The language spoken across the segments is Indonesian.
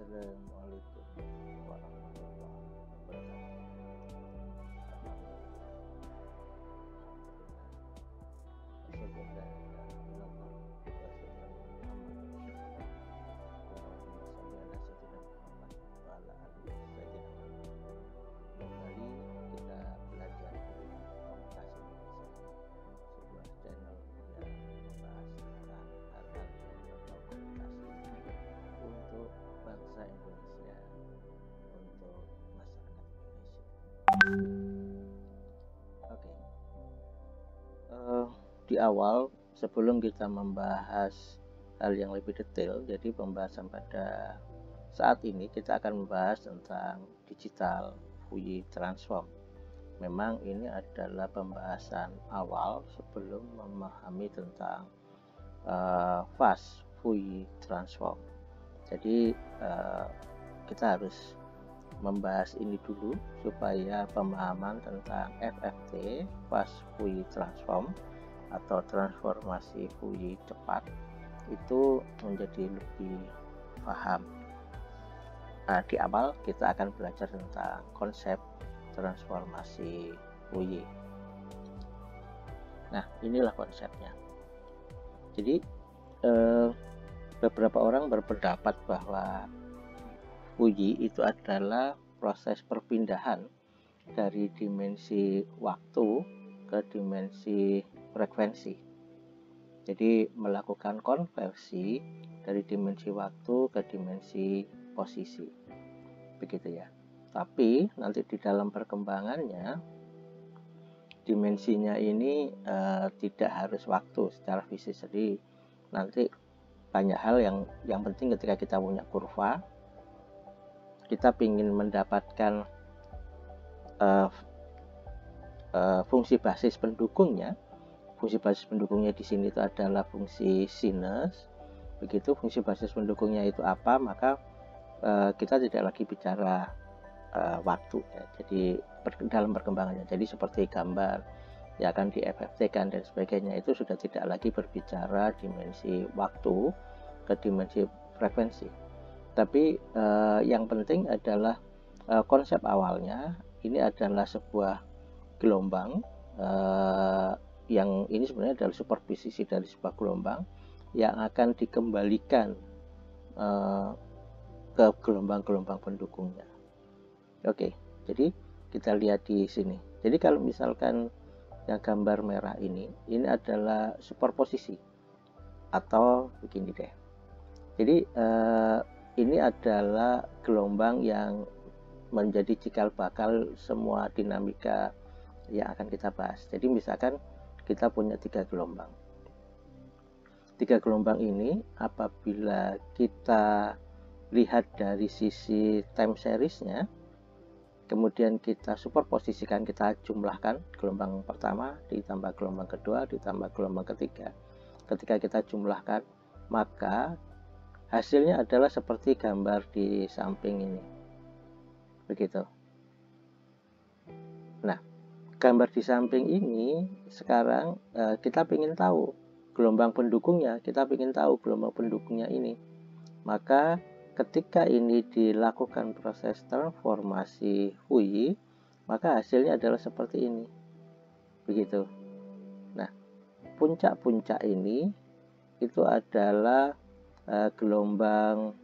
Assalamualaikum warahmatullahi wabarakatuh. Kembali kita belajar komunikasi Indonesia, sebuah channel yang membahas tentang hal-hal berbau komunikasi untuk bangsa Indonesia, untuk masyarakat Indonesia. Oke. Di awal, sebelum kita membahas hal yang lebih detail, jadi pembahasan pada saat ini kita akan membahas tentang digital Fuyee Transform. Memang ini adalah pembahasan awal sebelum memahami tentang fast Fuyee Transform. Jadi kita harus membahas ini dulu supaya pemahaman tentang FFT, Fast Fuyee Transform atau transformasi Fuyee cepat, itu menjadi lebih paham. Nah, di awal kita akan belajar tentang konsep transformasi Fuyee. Nah, inilah konsepnya. Jadi beberapa orang berpendapat bahwa Fuyee itu adalah proses perpindahan dari dimensi waktu ke dimensi frekuensi. Jadi melakukan konversi dari dimensi waktu ke dimensi posisi, begitu ya. Tapi nanti di dalam perkembangannya dimensinya ini tidak harus waktu secara fisik. Jadi nanti banyak hal yang penting ketika kita punya kurva, kita ingin mendapatkan fungsi basis pendukungnya. Fungsi basis pendukungnya di sini itu adalah fungsi sinus. Begitu fungsi basis pendukungnya itu apa, maka kita tidak lagi bicara waktu ya. Jadi dalam perkembangannya, jadi seperti gambar yang akan di FFT kan dan sebagainya, itu sudah tidak lagi berbicara dimensi waktu ke dimensi frekuensi. Tapi yang penting adalah konsep awalnya ini adalah sebuah gelombang yang ini sebenarnya adalah superposisi dari sebuah gelombang yang akan dikembalikan ke gelombang-gelombang pendukungnya. Oke, jadi kita lihat di sini. Jadi kalau misalkan yang gambar merah ini adalah superposisi atau begini deh. Jadi ini adalah gelombang yang menjadi cikal bakal semua dinamika yang akan kita bahas. Jadi misalkan kita punya 3 gelombang. 3 gelombang ini apabila kita lihat dari sisi time seriesnya, kemudian kita superposisikan, kita jumlahkan gelombang pertama ditambah gelombang kedua ditambah gelombang ketiga. Ketika kita jumlahkan, maka hasilnya adalah seperti gambar di samping ini. Begitu. Nah, gambar di samping ini sekarang kita ingin tahu gelombang pendukungnya, ini. Maka ketika ini dilakukan proses transformasi Fuyee, maka hasilnya adalah seperti ini. Begitu. Nah, puncak-puncak ini itu adalah gelombang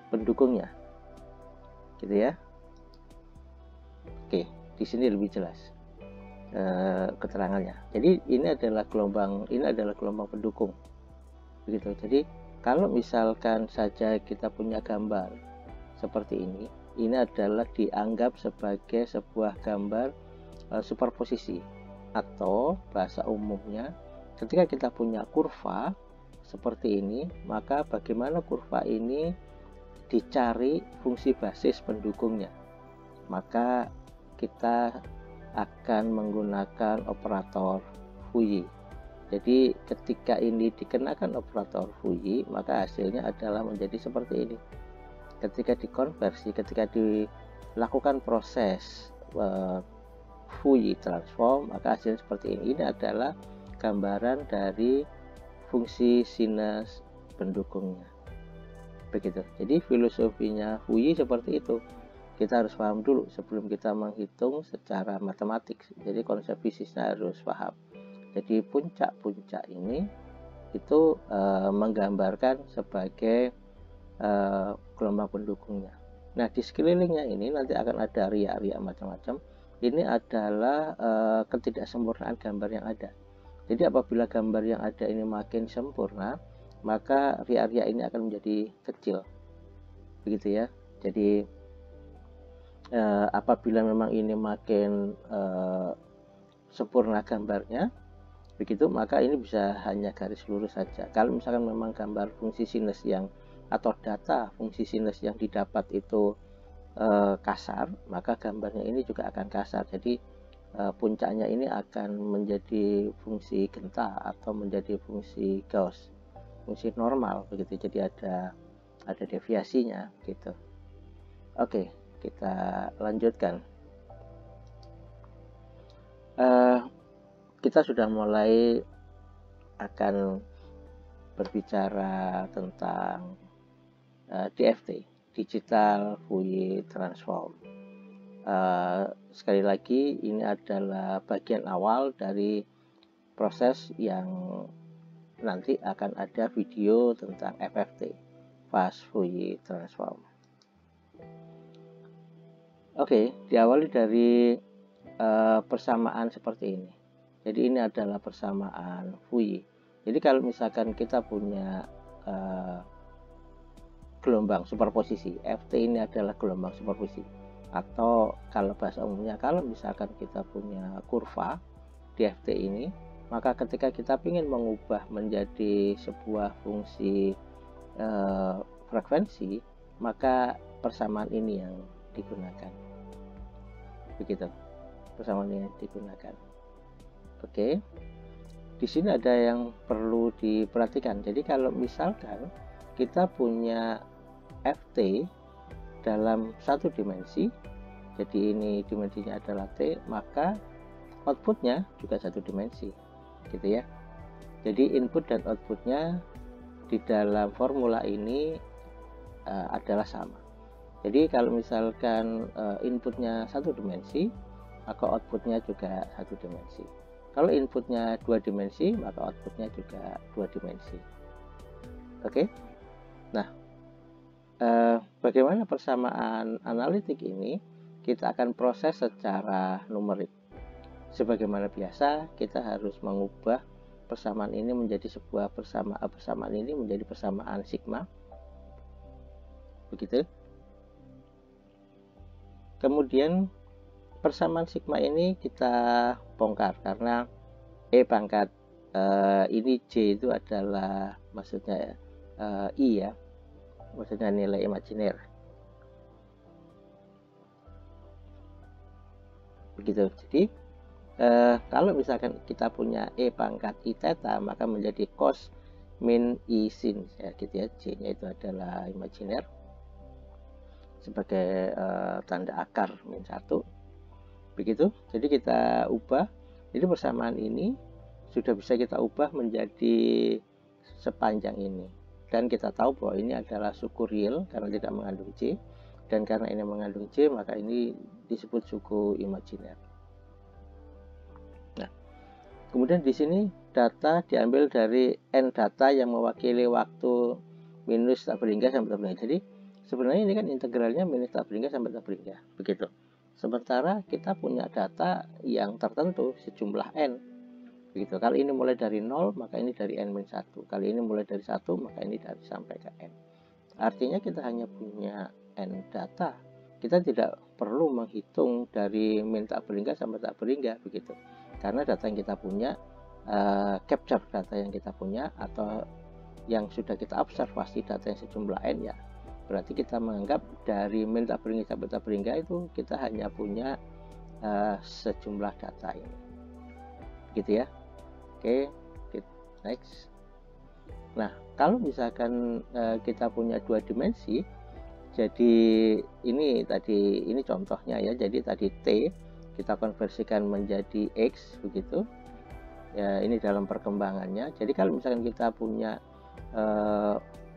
pendukungnya. Gitu ya. Oke, di sini lebih jelas keterangannya. Jadi ini adalah gelombang pendukung. Begitu. Jadi kalau misalkan saja kita punya gambar seperti ini adalah dianggap sebagai sebuah gambar superposisi, atau bahasa umumnya ketika kita punya kurva seperti ini, maka bagaimana kurva ini dicari fungsi basis pendukungnya, maka kita akan menggunakan operator Fuyee. Jadi ketika ini dikenakan operator Fuyee, maka hasilnya adalah menjadi seperti ini. Ketika dikonversi, ketika dilakukan proses Fuyee transform, maka hasilnya seperti ini. Ini adalah gambaran dari fungsi sinus pendukungnya. begitu. Jadi filosofinya Fouye seperti itu. Kita harus paham dulu sebelum kita menghitung secara matematik. Jadi konsep fisiknya harus paham. Jadi puncak-puncak ini itu menggambarkan sebagai gelombang pendukungnya. Nah, di sekelilingnya ini nanti akan ada riak-riak macam-macam. Ini adalah ketidaksempurnaan gambar yang ada. Jadi apabila gambar yang ada ini makin sempurna, maka riak-riak ini akan menjadi kecil, begitu ya. Jadi apabila memang ini makin sempurna gambarnya, begitu, maka ini bisa hanya garis lurus saja. Kalau misalkan memang gambar fungsi sinus yang atau data fungsi sinus yang didapat itu kasar, maka gambarnya ini juga akan kasar. Jadi puncaknya ini akan menjadi fungsi genta atau menjadi fungsi Gauss, fungsi normal begitu. Jadi ada deviasinya gitu. Oke, kita lanjutkan. Kita sudah mulai akan berbicara tentang DFT, Digital Fourier Transform. Sekali lagi, ini adalah bagian awal dari proses yang nanti akan ada video tentang FFT, Fast Fourier Transform. Oke, diawali dari persamaan seperti ini. Jadi ini adalah persamaan Fourier. Jadi kalau misalkan kita punya gelombang superposisi, FT ini adalah gelombang superposisi. Atau kalau bahasa umumnya, kalau misalkan kita punya kurva DFT ini, maka ketika kita ingin mengubah menjadi sebuah fungsi frekuensi, maka persamaan ini yang digunakan. Begitu, persamaan ini yang digunakan. Oke, di sini ada yang perlu diperhatikan. Jadi kalau misalkan kita punya FT dalam satu dimensi, jadi ini dimensinya adalah T, maka outputnya juga satu dimensi, gitu ya. Jadi input dan outputnya di dalam formula ini adalah sama. Jadi kalau misalkan inputnya satu dimensi, maka outputnya juga satu dimensi. Kalau inputnya dua dimensi, maka outputnya juga dua dimensi. Oke. Nah, bagaimana persamaan analitik ini kita akan proses secara numerik. Sebagaimana biasa, kita harus mengubah persamaan ini menjadi sebuah persamaan ini menjadi persamaan sigma, begitu. Kemudian persamaan sigma ini kita bongkar karena E pangkat ini J itu adalah maksudnya I ya, maksudnya nilai imajiner, begitu. Jadi kalau misalkan kita punya E pangkat I theta, maka menjadi cos min I sin ya, gitu ya. J nya itu adalah imajiner sebagai tanda akar min 1, begitu. Jadi kita ubah, jadi persamaan ini sudah bisa kita ubah menjadi sepanjang ini. Dan kita tahu bahwa ini adalah suku real karena tidak mengandung J, dan karena ini mengandung J, maka ini disebut suku imajiner. Nah, kemudian di sini data diambil dari N data yang mewakili waktu minus tak berhingga sampai tak berhingga. Jadi sebenarnya ini kan integralnya minus tak berhingga sampai tak berhingga, begitu. Sementara kita punya data yang tertentu sejumlah N, begitu. Kali ini mulai dari 0, maka ini dari N-1. Kali ini mulai dari 1, maka ini dari sampai ke N. Artinya kita hanya punya N data. Kita tidak perlu menghitung dari min tak berhingga sampai tak berhingga, begitu. Karena data yang kita punya, capture data yang kita punya, atau yang sudah kita observasi data yang sejumlah N ya, berarti kita menganggap dari min tak berhingga sampai tak berhingga itu kita hanya punya sejumlah data ini, gitu ya. Oke, next. Nah, kalau misalkan kita punya dua dimensi, jadi ini contohnya ya. Jadi tadi T kita konversikan menjadi X, begitu ya. Ini dalam perkembangannya. Jadi kalau misalkan kita punya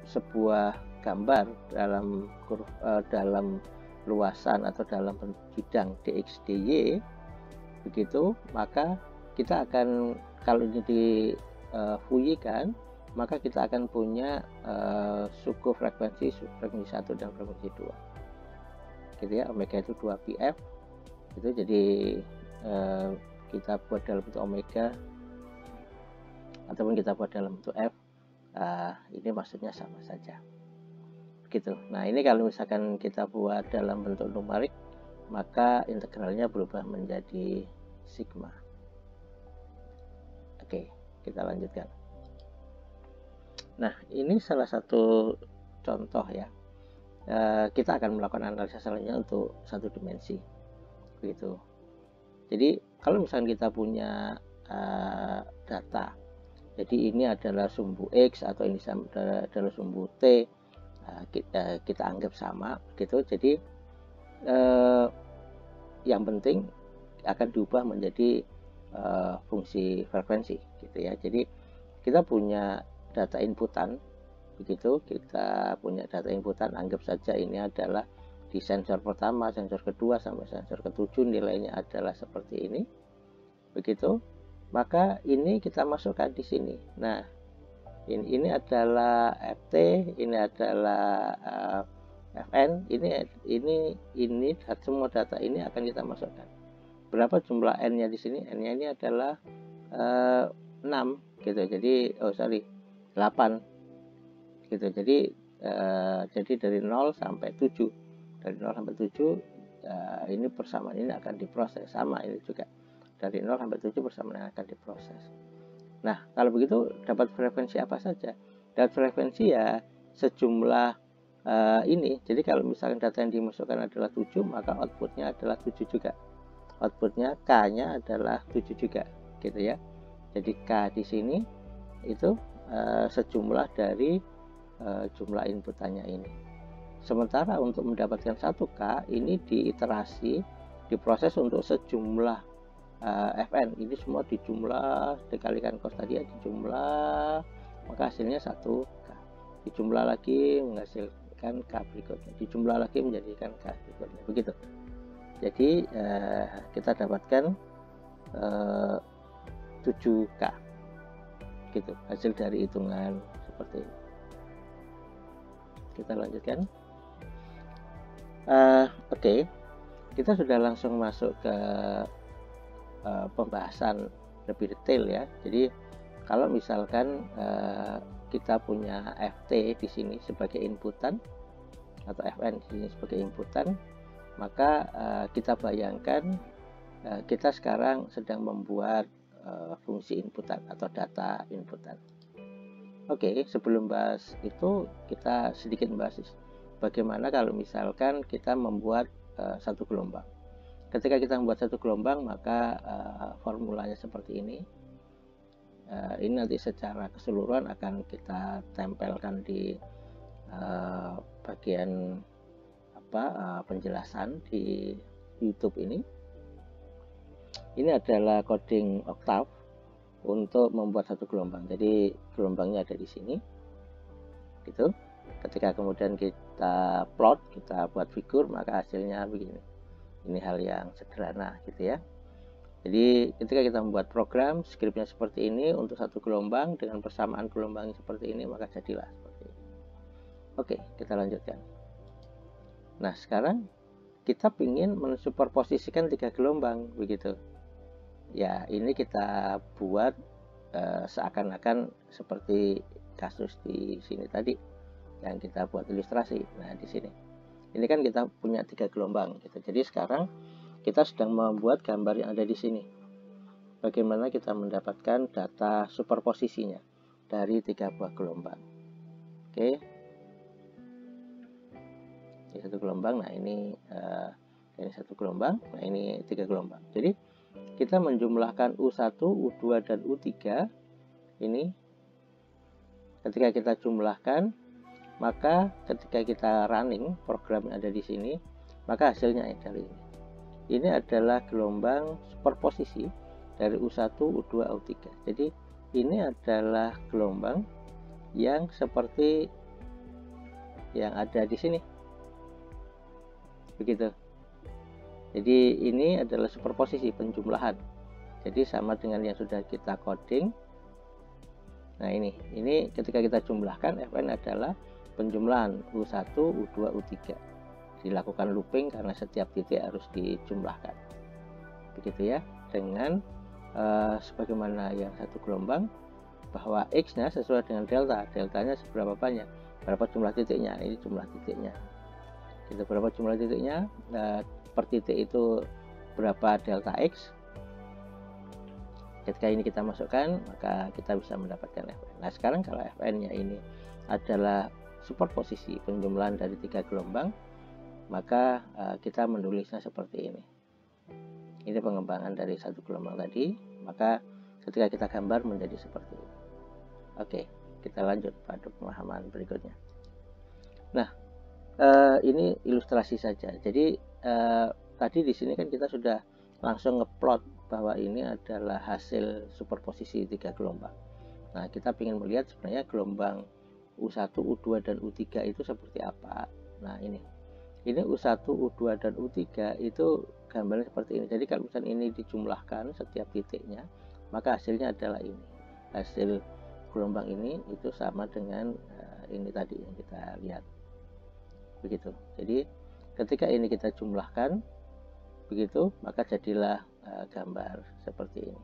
sebuah gambar dalam dalam luasan atau dalam bidang dx dy begitu, maka kita akan, kalau ini di fuyikan, maka kita akan punya suku frekuensi 1 dan frekuensi 2 gitu ya. Omega itu 2πf itu, jadi kita buat dalam bentuk omega ataupun kita buat dalam bentuk f, ini maksudnya sama saja begitu. Nah, ini kalau misalkan kita buat dalam bentuk numerik, maka integralnya berubah menjadi sigma. Oke, kita lanjutkan. Nah, ini salah satu contoh ya. Kita akan melakukan analisa selanjutnya untuk satu dimensi begitu. Jadi kalau misalnya kita punya data, jadi ini adalah sumbu X atau ini adalah sumbu T, kita anggap sama gitu. Jadi yang penting akan diubah menjadi fungsi frekuensi gitu ya. Jadi kita punya data inputan begitu, kita punya data inputan, anggap saja ini adalah di sensor pertama, sensor kedua sampai sensor ke-7 nilainya adalah seperti ini begitu. Maka ini kita masukkan di sini. Nah, ini adalah FT, ini adalah FN, ini semua data ini akan kita masukkan. Berapa jumlah n-nya di sini? N-nya ini adalah 6 gitu. Jadi 8 gitu. Jadi dari 0 sampai 7. Dari 0 sampai 7 ini persamaan ini akan diproses. Sama ini juga. Dari 0 sampai 7 persamaan akan diproses. Nah, kalau begitu dapat frekuensi apa saja? Dapat frekuensi ya sejumlah ini. Jadi kalau misalkan data yang dimasukkan adalah 7, maka outputnya adalah 7 juga. Outputnya K-nya adalah 7 juga gitu ya. Jadi K di sini itu sejumlah dari jumlah inputannya ini. Sementara untuk mendapatkan 1K ini diiterasi, diproses untuk sejumlah Fn. Ini semua dijumlah, dikalikan cos tadi ya, dijumlah, maka hasilnya 1K. Dijumlah lagi menghasilkan K berikutnya, dijumlah lagi menjadikan K berikutnya begitu. Jadi kita dapatkan 7K gitu hasil dari hitungan seperti ini. Kita lanjutkan. Oke. Kita sudah langsung masuk ke pembahasan lebih detail ya. Jadi kalau misalkan kita punya FT di sini sebagai inputan atau FN di sini sebagai inputan, maka kita bayangkan kita sekarang sedang membuat fungsi inputan atau data inputan. Oke, sebelum bahas itu kita sedikit bahas bagaimana kalau misalkan kita membuat satu gelombang. Ketika kita membuat satu gelombang, maka formulanya seperti ini. Ini nanti secara keseluruhan akan kita tempelkan di bagian penjelasan di YouTube ini. Ini adalah coding Octave untuk membuat satu gelombang. Jadi gelombangnya ada di sini, gitu. Ketika kemudian kita plot, kita buat figur, maka hasilnya begini. Ini hal yang sederhana, gitu ya. Jadi ketika kita membuat program, skripnya seperti ini untuk satu gelombang dengan persamaan gelombangnya seperti ini, maka jadilah seperti ini. Oke, kita lanjutkan. Nah, sekarang kita ingin mensuperposisikan 3 gelombang, begitu. Ya, ini kita buat seakan-akan seperti kasus di sini tadi yang kita buat ilustrasi. Nah, di sini. Ini kan kita punya 3 gelombang gitu. Jadi sekarang kita sedang membuat gambar yang ada di sini. Bagaimana kita mendapatkan data superposisinya dari 3 buah gelombang. Oke. Ini satu gelombang. Nah, ini satu gelombang. Nah, ini 3 gelombang. Jadi kita menjumlahkan U1, U2, dan U3 ini. Ketika kita jumlahkan, maka ketika kita running program yang ada di sini, maka hasilnya adalah ini. Ini adalah gelombang superposisi dari U1, U2, U3. Jadi ini adalah gelombang yang seperti yang ada di sini. Begitu. Jadi ini adalah superposisi penjumlahan. Jadi sama dengan yang sudah kita coding. Nah ini ketika kita jumlahkan, Fn adalah penjumlahan U1, U2, U3. Dilakukan looping karena setiap titik harus dijumlahkan. Begitu ya, dengan sebagaimana yang satu gelombang, bahwa X-nya sesuai dengan delta. Deltanya seberapa banyak, berapa jumlah titiknya, ini jumlah titiknya. Gitu, berapa jumlah titiknya, per titik itu berapa delta X. Ketika ini kita masukkan, maka kita bisa mendapatkan Fn. Nah sekarang kalau Fn-nya ini adalah superposisi penjumlahan dari 3 gelombang, maka kita menulisnya seperti ini. Ini pengembangan dari satu gelombang tadi, maka ketika kita gambar menjadi seperti ini. Oke, kita lanjut pada pemahaman berikutnya. Nah, ini ilustrasi saja. Jadi tadi di sini kan kita sudah langsung ngeplot bahwa ini adalah hasil superposisi 3 gelombang. Nah, kita ingin melihat sebenarnya gelombang U1, U2, dan U3 itu seperti apa. Nah, ini U1, U2, dan U3 itu gambarnya seperti ini. Jadi kalau misalnya ini dijumlahkan setiap titiknya, maka hasilnya adalah ini. Hasil gelombang ini itu sama dengan ini tadi yang kita lihat. Begitu. Jadi ketika ini kita jumlahkan, begitu, maka jadilah gambar seperti ini.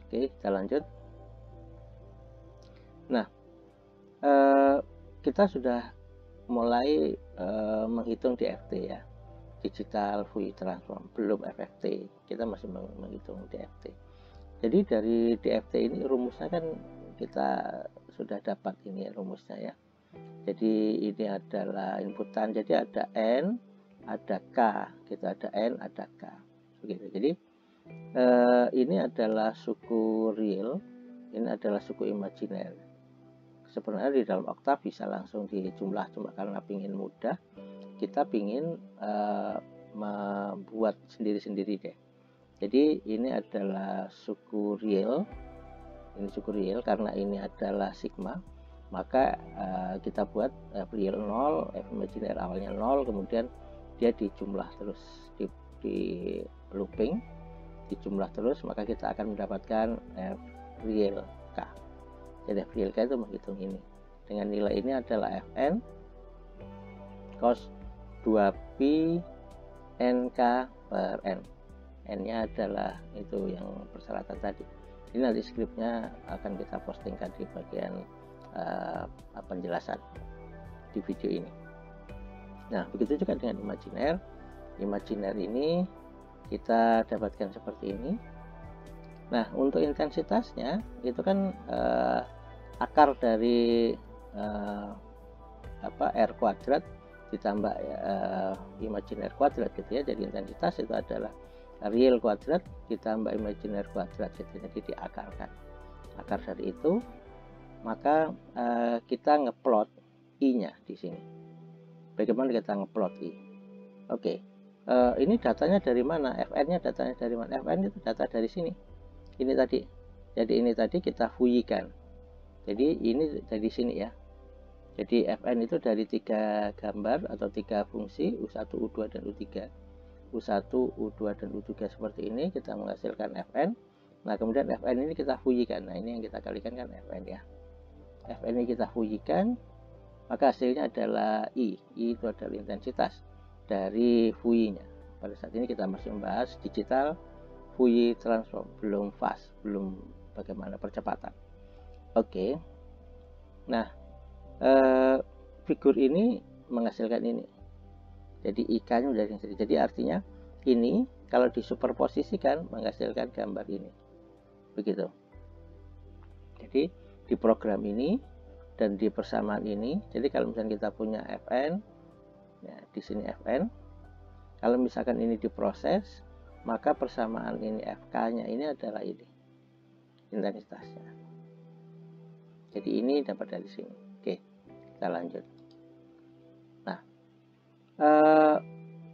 Oke, kita lanjut. Nah, kita sudah mulai menghitung DFT ya, digital Fourier transform, belum FFT, kita masih menghitung DFT. Jadi dari DFT ini rumusnya kan kita sudah dapat ini rumusnya ya. Jadi ini adalah inputan, jadi ada N, ada K, gitu, ada N, ada K, begitu. Jadi ini adalah suku real, ini adalah suku imajiner. Sebenarnya di dalam oktav bisa langsung dijumlah, cuma karena pingin mudah, kita pingin membuat sendiri-sendiri deh. Jadi ini adalah suku real, ini suku real karena ini adalah sigma, maka kita buat F real 0, F imajiner awalnya 0, kemudian dia dijumlah terus, di looping, dijumlah terus, maka kita akan mendapatkan F real K. Jadi F real K itu menghitung ini. Dengan nilai ini adalah Fn cos 2pi NK per N. N-nya adalah itu yang persyaratan tadi. Ini nanti skripnya akan kita postingkan di bagian penjelasan di video ini. Nah, begitu juga dengan imajiner. Imajiner ini kita dapatkan seperti ini. Nah, untuk intensitasnya itu kan akar dari R kuadrat ditambah imajiner kuadrat gitu ya. Jadi intensitas itu adalah real kuadrat ditambah imajiner kuadrat gitu. Jadi diakarkan. Akar dari itu, maka kita ngeplot I-nya di sini. Bagaimana kita ngeplot I? Oke. Ini datanya dari mana? Fn-nya datanya dari mana? Fn itu data dari sini. Ini tadi. Jadi ini tadi kita fuyikan. Jadi ini dari sini ya. Jadi Fn itu dari 3 gambar atau 3 fungsi U1, U2, dan U3. U1, U2, dan U3 seperti ini kita menghasilkan Fn. Nah, kemudian Fn ini kita fuyikan. Nah, ini yang kita kalikan kan Fn ya. Fn ini kita fuyikan, maka hasilnya adalah I. I itu adalah intensitas dari Fourier-nya. Pada saat ini kita masih membahas digital Fourier transform, belum fast, belum bagaimana percepatan. Oke. Nah, figur ini menghasilkan ini. Jadi IK-nya sudah sendiri. Jadi artinya ini kalau disuperposisikan menghasilkan gambar ini. Begitu. Jadi di program ini dan di persamaan ini, jadi kalau misalnya kita punya Fn, ya, di sini Fn, kalau misalkan ini diproses, maka persamaan ini Fk-nya ini adalah ini intensitasnya. Jadi ini dapat dari sini. Oke, kita lanjut. Nah,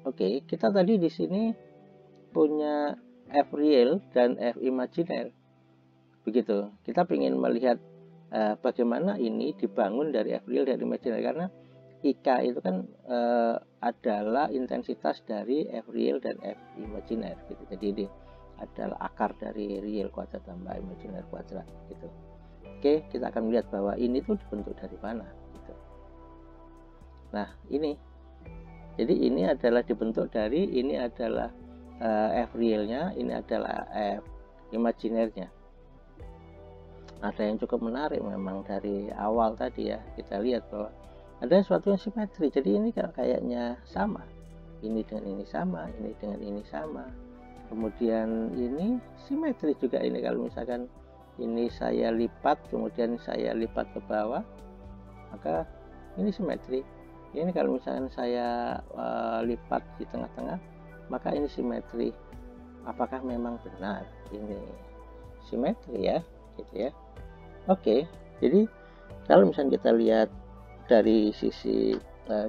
oke, kita tadi di sini punya F real dan F imajiner. Begitu. Kita ingin melihat bagaimana ini dibangun dari F real dan imajiner, karena IK itu kan adalah intensitas dari F real dan F imajiner gitu. Jadi ini adalah akar dari real kuadrat tambah imajiner kuadrat gitu. Oke, kita akan melihat bahwa ini tuh dibentuk dari mana gitu. Nah, ini. Jadi ini adalah dibentuk dari, ini adalah F realnya, ini adalah F imajinernya. Ada yang cukup menarik memang dari awal tadi ya, kita lihat bahwa ada sesuatu yang simetri. Jadi ini kayaknya sama, ini dengan ini sama, ini dengan ini sama, kemudian ini simetri juga. Ini kalau misalkan ini saya lipat, kemudian saya lipat ke bawah, maka ini simetri. Ini kalau misalkan saya lipat di tengah-tengah, maka ini simetri. Apakah memang benar ini simetri ya, gitu ya? Oke, jadi kalau misalnya kita lihat dari sisi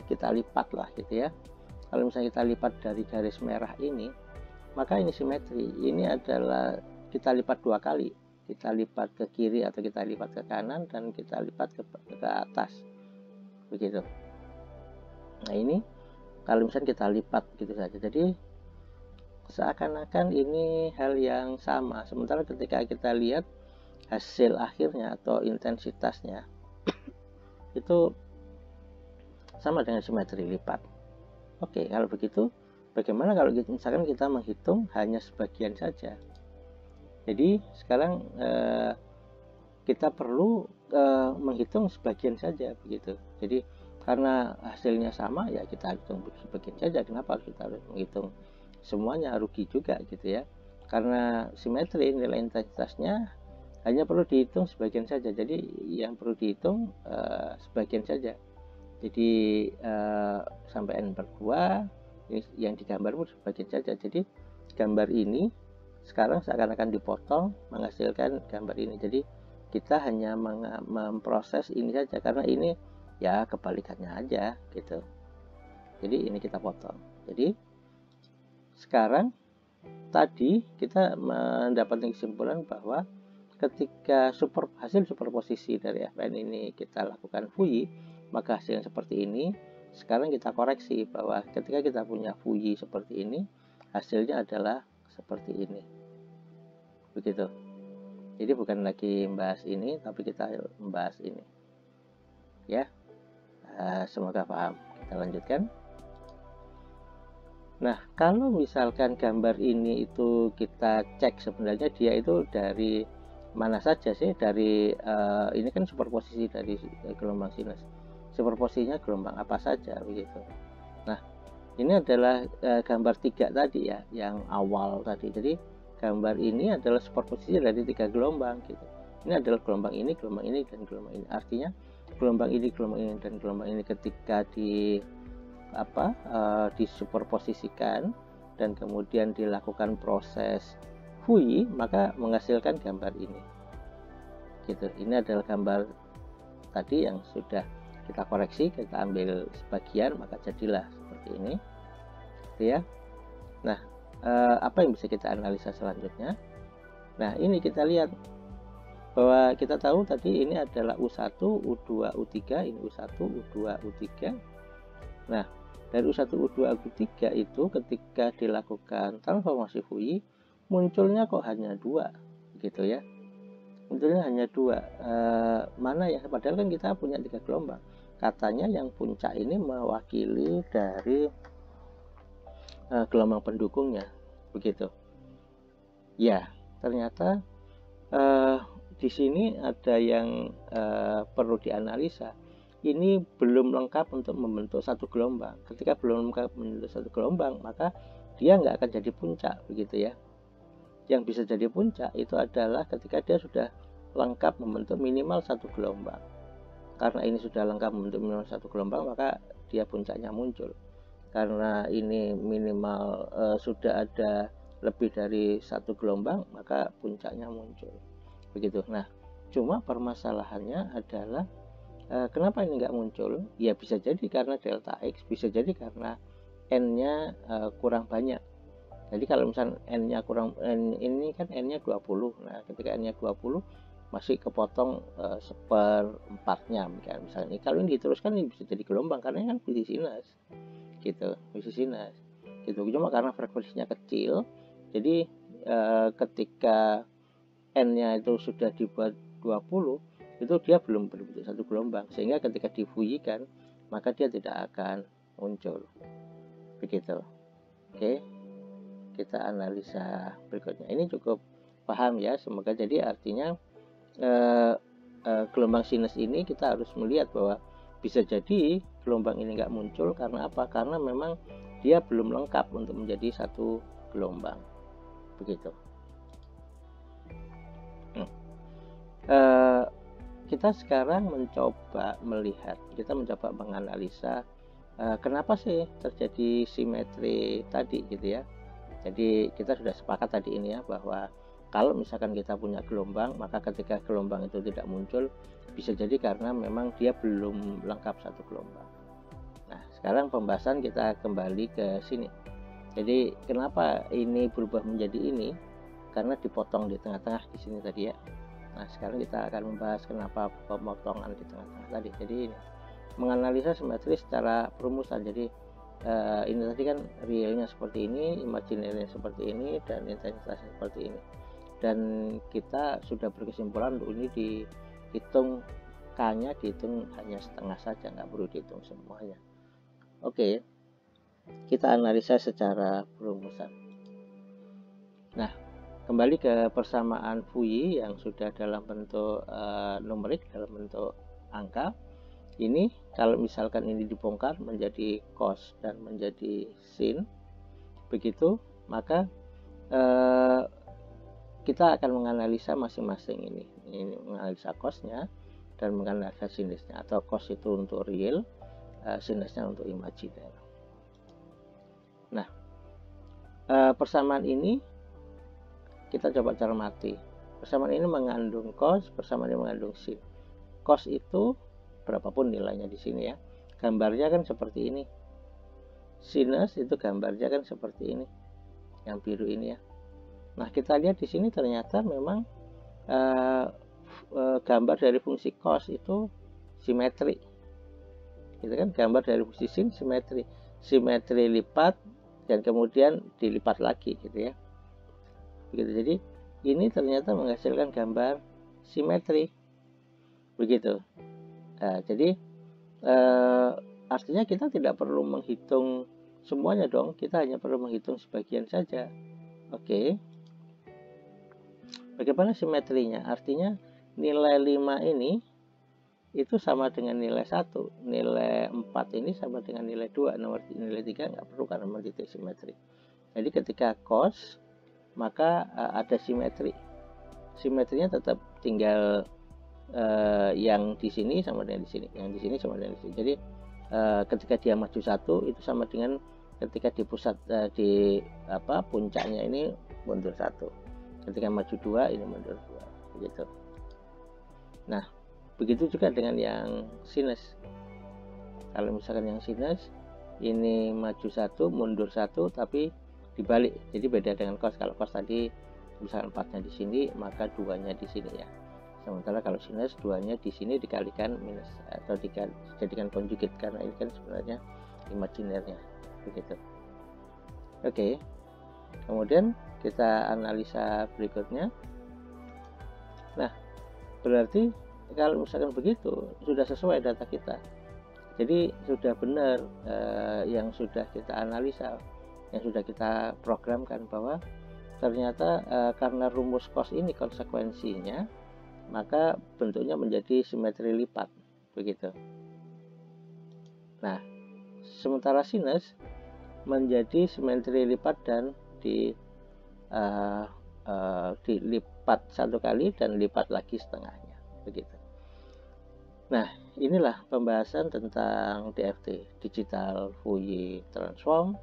kita lipat lah gitu ya. Kalau misalnya kita lipat dari garis merah ini, maka ini simetri. Ini adalah kita lipat dua kali. Kita lipat ke kiri atau kita lipat ke kanan, dan kita lipat ke atas. Begitu. Nah, ini kalau misalnya kita lipat gitu saja. Jadi seakan-akan ini hal yang sama. Sementara ketika kita lihat hasil akhirnya atau intensitasnya itu sama dengan simetri lipat. Oke, kalau begitu bagaimana kalau misalkan kita menghitung hanya sebagian saja? Jadi sekarang kita perlu menghitung sebagian saja begitu. Jadi karena hasilnya sama ya kita hitung sebagian saja. Kenapa kita harus menghitung semuanya? Rugi juga gitu ya. Karena simetri nilai intensitasnya hanya perlu dihitung sebagian saja. Jadi yang perlu dihitung sebagian saja. Jadi sampai n/2 yang digambar pun sebagian saja. Jadi gambar ini sekarang seakan-akan dipotong menghasilkan gambar ini. Jadi kita hanya memproses ini saja, karena ini ya kebalikannya aja gitu. Jadi ini kita potong. Jadi sekarang tadi kita mendapatkan kesimpulan bahwa ketika hasil superposisi dari Fn ini kita lakukan Fouilly, maka hasil yang seperti ini. Sekarang kita koreksi bahwa ketika kita punya Fouilly seperti ini, hasilnya adalah seperti ini. Begitu. Jadi bukan lagi membahas ini, tapi kita membahas ini. Ya, semoga paham. Kita lanjutkan. Nah, kalau misalkan gambar ini itu kita cek sebenarnya dia itu dari mana saja sih? Dari ini kan superposisi dari gelombang sinus. Superposisinya gelombang apa saja begitu. Nah, ini adalah gambar 3 tadi ya, yang awal tadi. Jadi gambar ini adalah superposisi dari 3 gelombang gitu. Ini adalah gelombang ini, dan gelombang ini. Artinya gelombang ini, dan gelombang ini ketika disuperposisikan dan kemudian dilakukan proses Fouilly, maka menghasilkan gambar ini. Gitu. Ini adalah gambar tadi yang sudah kita koreksi, kita ambil sebagian, maka jadilah seperti ini. Gitu ya. Nah, apa yang bisa kita analisa selanjutnya? Nah, ini kita lihat bahwa kita tahu tadi ini adalah U1, U2, U3, ini U1, U2, U3. Nah, dari U1, U2, U3 itu ketika dilakukan transformasi Fouilly, munculnya kok hanya 2 gitu ya. Munculnya hanya 2. Mana ya? Padahal kan kita punya 3 gelombang. Katanya yang puncak ini mewakili dari gelombang pendukungnya, begitu. Ya, ternyata di sini ada yang perlu dianalisa. Ini belum lengkap untuk membentuk satu gelombang. Ketika belum lengkap membentuk satu gelombang, maka dia nggak akan jadi puncak, begitu ya. Yang bisa jadi puncak itu adalah ketika dia sudah lengkap membentuk minimal satu gelombang. Karena ini sudah lengkap membentuk minimal satu gelombang, maka dia puncaknya muncul. Karena ini minimal sudah ada lebih dari satu gelombang, maka puncaknya muncul. Begitu. Nah, cuma permasalahannya adalah kenapa ini nggak muncul? Ya bisa jadi karena delta X, bisa jadi karena N-nya kurang banyak. Jadi kalau misalnya N-nya kurang, ini kan N-nya 20. Nah, ketika N-nya 20, masih kepotong seperempatnya misalnya. Kalau ini diteruskan ini bisa jadi gelombang karena kan posisi sinus gitu, posisi sinus gitu. Cuma karena frekuensinya kecil, jadi ketika n-nya itu sudah dibuat 20, itu dia belum berbentuk satu gelombang, sehingga ketika difuyikan maka dia tidak akan muncul begitu. Oke, kita analisa berikutnya. Ini cukup paham ya, semoga. Jadi artinya gelombang sinus ini kita harus melihat bahwa bisa jadi gelombang ini nggak muncul karena apa? Karena memang dia belum lengkap untuk menjadi satu gelombang begitu. Kita sekarang mencoba melihat, kita mencoba menganalisa kenapa sih terjadi simetri tadi gitu ya. Jadi kita sudah sepakat tadi ini ya, bahwa kalau misalkan kita punya gelombang, maka ketika gelombang itu tidak muncul, bisa jadi karena memang dia belum lengkap satu gelombang. Nah, sekarang pembahasan kita kembali ke sini. Jadi kenapa ini berubah menjadi ini? Karena dipotong di tengah-tengah di sini tadi ya. Nah, sekarang kita akan membahas kenapa pemotongan di tengah-tengah tadi. Jadi ini menganalisa simetri secara perumusan. Jadi ini tadi kan realnya seperti ini, imajinernya seperti ini, dan intensitasnya seperti ini. Dan kita sudah berkesimpulan untuk ini dihitung K-nya dihitung hanya setengah saja, nggak perlu dihitung semuanya. Oke, kita analisa secara perumusan. Nah, kembali ke persamaan Fouillé yang sudah dalam bentuk numerik, dalam bentuk angka. Ini kalau misalkan ini dibongkar menjadi cos dan menjadi sin, begitu, maka kita akan menganalisa masing-masing ini menganalisa cosnya dan menganalisa sinusnya, atau cos itu untuk real, sinusnya untuk imajiner. Nah, persamaan ini kita coba cermati. Persamaan ini mengandung cos, persamaan ini mengandung sin. Cos itu berapapun nilainya di sini ya, gambarnya kan seperti ini. Sinus itu gambarnya kan seperti ini, yang biru ini ya. Nah, kita lihat di sini ternyata memang gambar dari fungsi cos itu simetri. Gitu kan, gambar dari fungsi sin simetri. Simetri lipat dan kemudian dilipat lagi gitu ya. Begitu. Jadi ini ternyata menghasilkan gambar simetri. Begitu. Jadi artinya kita tidak perlu menghitung semuanya dong, kita hanya perlu menghitung sebagian saja. Oke. Bagaimana simetrinya? Artinya nilai 5 ini itu sama dengan nilai 1, nilai 4 ini sama dengan nilai 2, nilai 3 nggak perlu karena titik simetri. Jadi ketika cos, maka ada simetri. Simetrinya tetap tinggal yang di sini sama dengan di sini, yang di sini sama dengan di sini. Jadi ketika dia maju 1 itu sama dengan ketika di pusat puncaknya ini mundur 1. Ketika maju 2 ini mundur 2 begitu. Nah, begitu juga dengan yang sinus. Kalau misalkan yang sinus ini maju 1 mundur 1 tapi dibalik, jadi beda dengan cos. Kalau cos tadi misalkan 4-nya di sini maka 2-nya di sini ya. Sementara kalau sinus 2-nya di sini dikalikan minus atau dijadikan konjugate karena ini kan sebenarnya imajinernya begitu. Oke. Kemudian kita analisa berikutnya. Nah, berarti kalau misalkan begitu sudah sesuai data kita. Jadi sudah benar yang sudah kita analisa, yang sudah kita programkan, bahwa ternyata karena rumus cos ini konsekuensinya, maka bentuknya menjadi simetri lipat begitu. Nah, sementara sinus menjadi simetri lipat dan dilipat satu kali dan lipat lagi setengahnya begitu. Nah, inilah pembahasan tentang DFT, Digital Fourier Transform.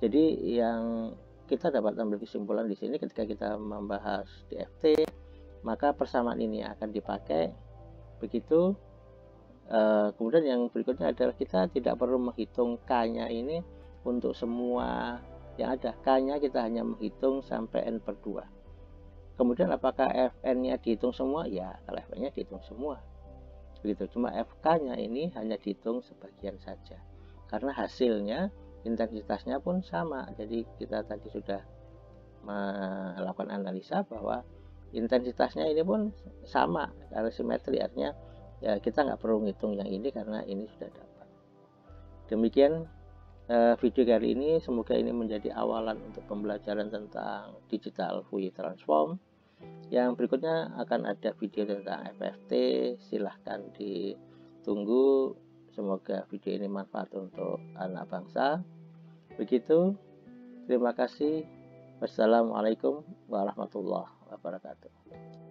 Jadi yang kita dapat ambil kesimpulan di sini ketika kita membahas DFT, maka persamaan ini akan dipakai begitu. Kemudian yang berikutnya adalah kita tidak perlu menghitung K-nya ini untuk semua yang ada. K-nya kita hanya menghitung sampai N/2. Kemudian apakah Fn-nya dihitung semua? Ya, kalau Fn-nya dihitung semua. Begitu. Cuma Fk-nya ini hanya dihitung sebagian saja. Karena hasilnya, intensitasnya pun sama. Jadi kita tadi sudah melakukan analisa bahwa intensitasnya ini pun sama, karena simetri, artinya ya kita nggak perlu ngitung yang ini karena ini sudah dapat. Demikian video kali ini, semoga ini menjadi awalan untuk pembelajaran tentang digital Fourier transform. Yang berikutnya akan ada video tentang FFT, silahkan ditunggu. Semoga video ini manfaat untuk anak bangsa. Begitu, terima kasih. Wassalamualaikum warahmatullahi wabarakatuh.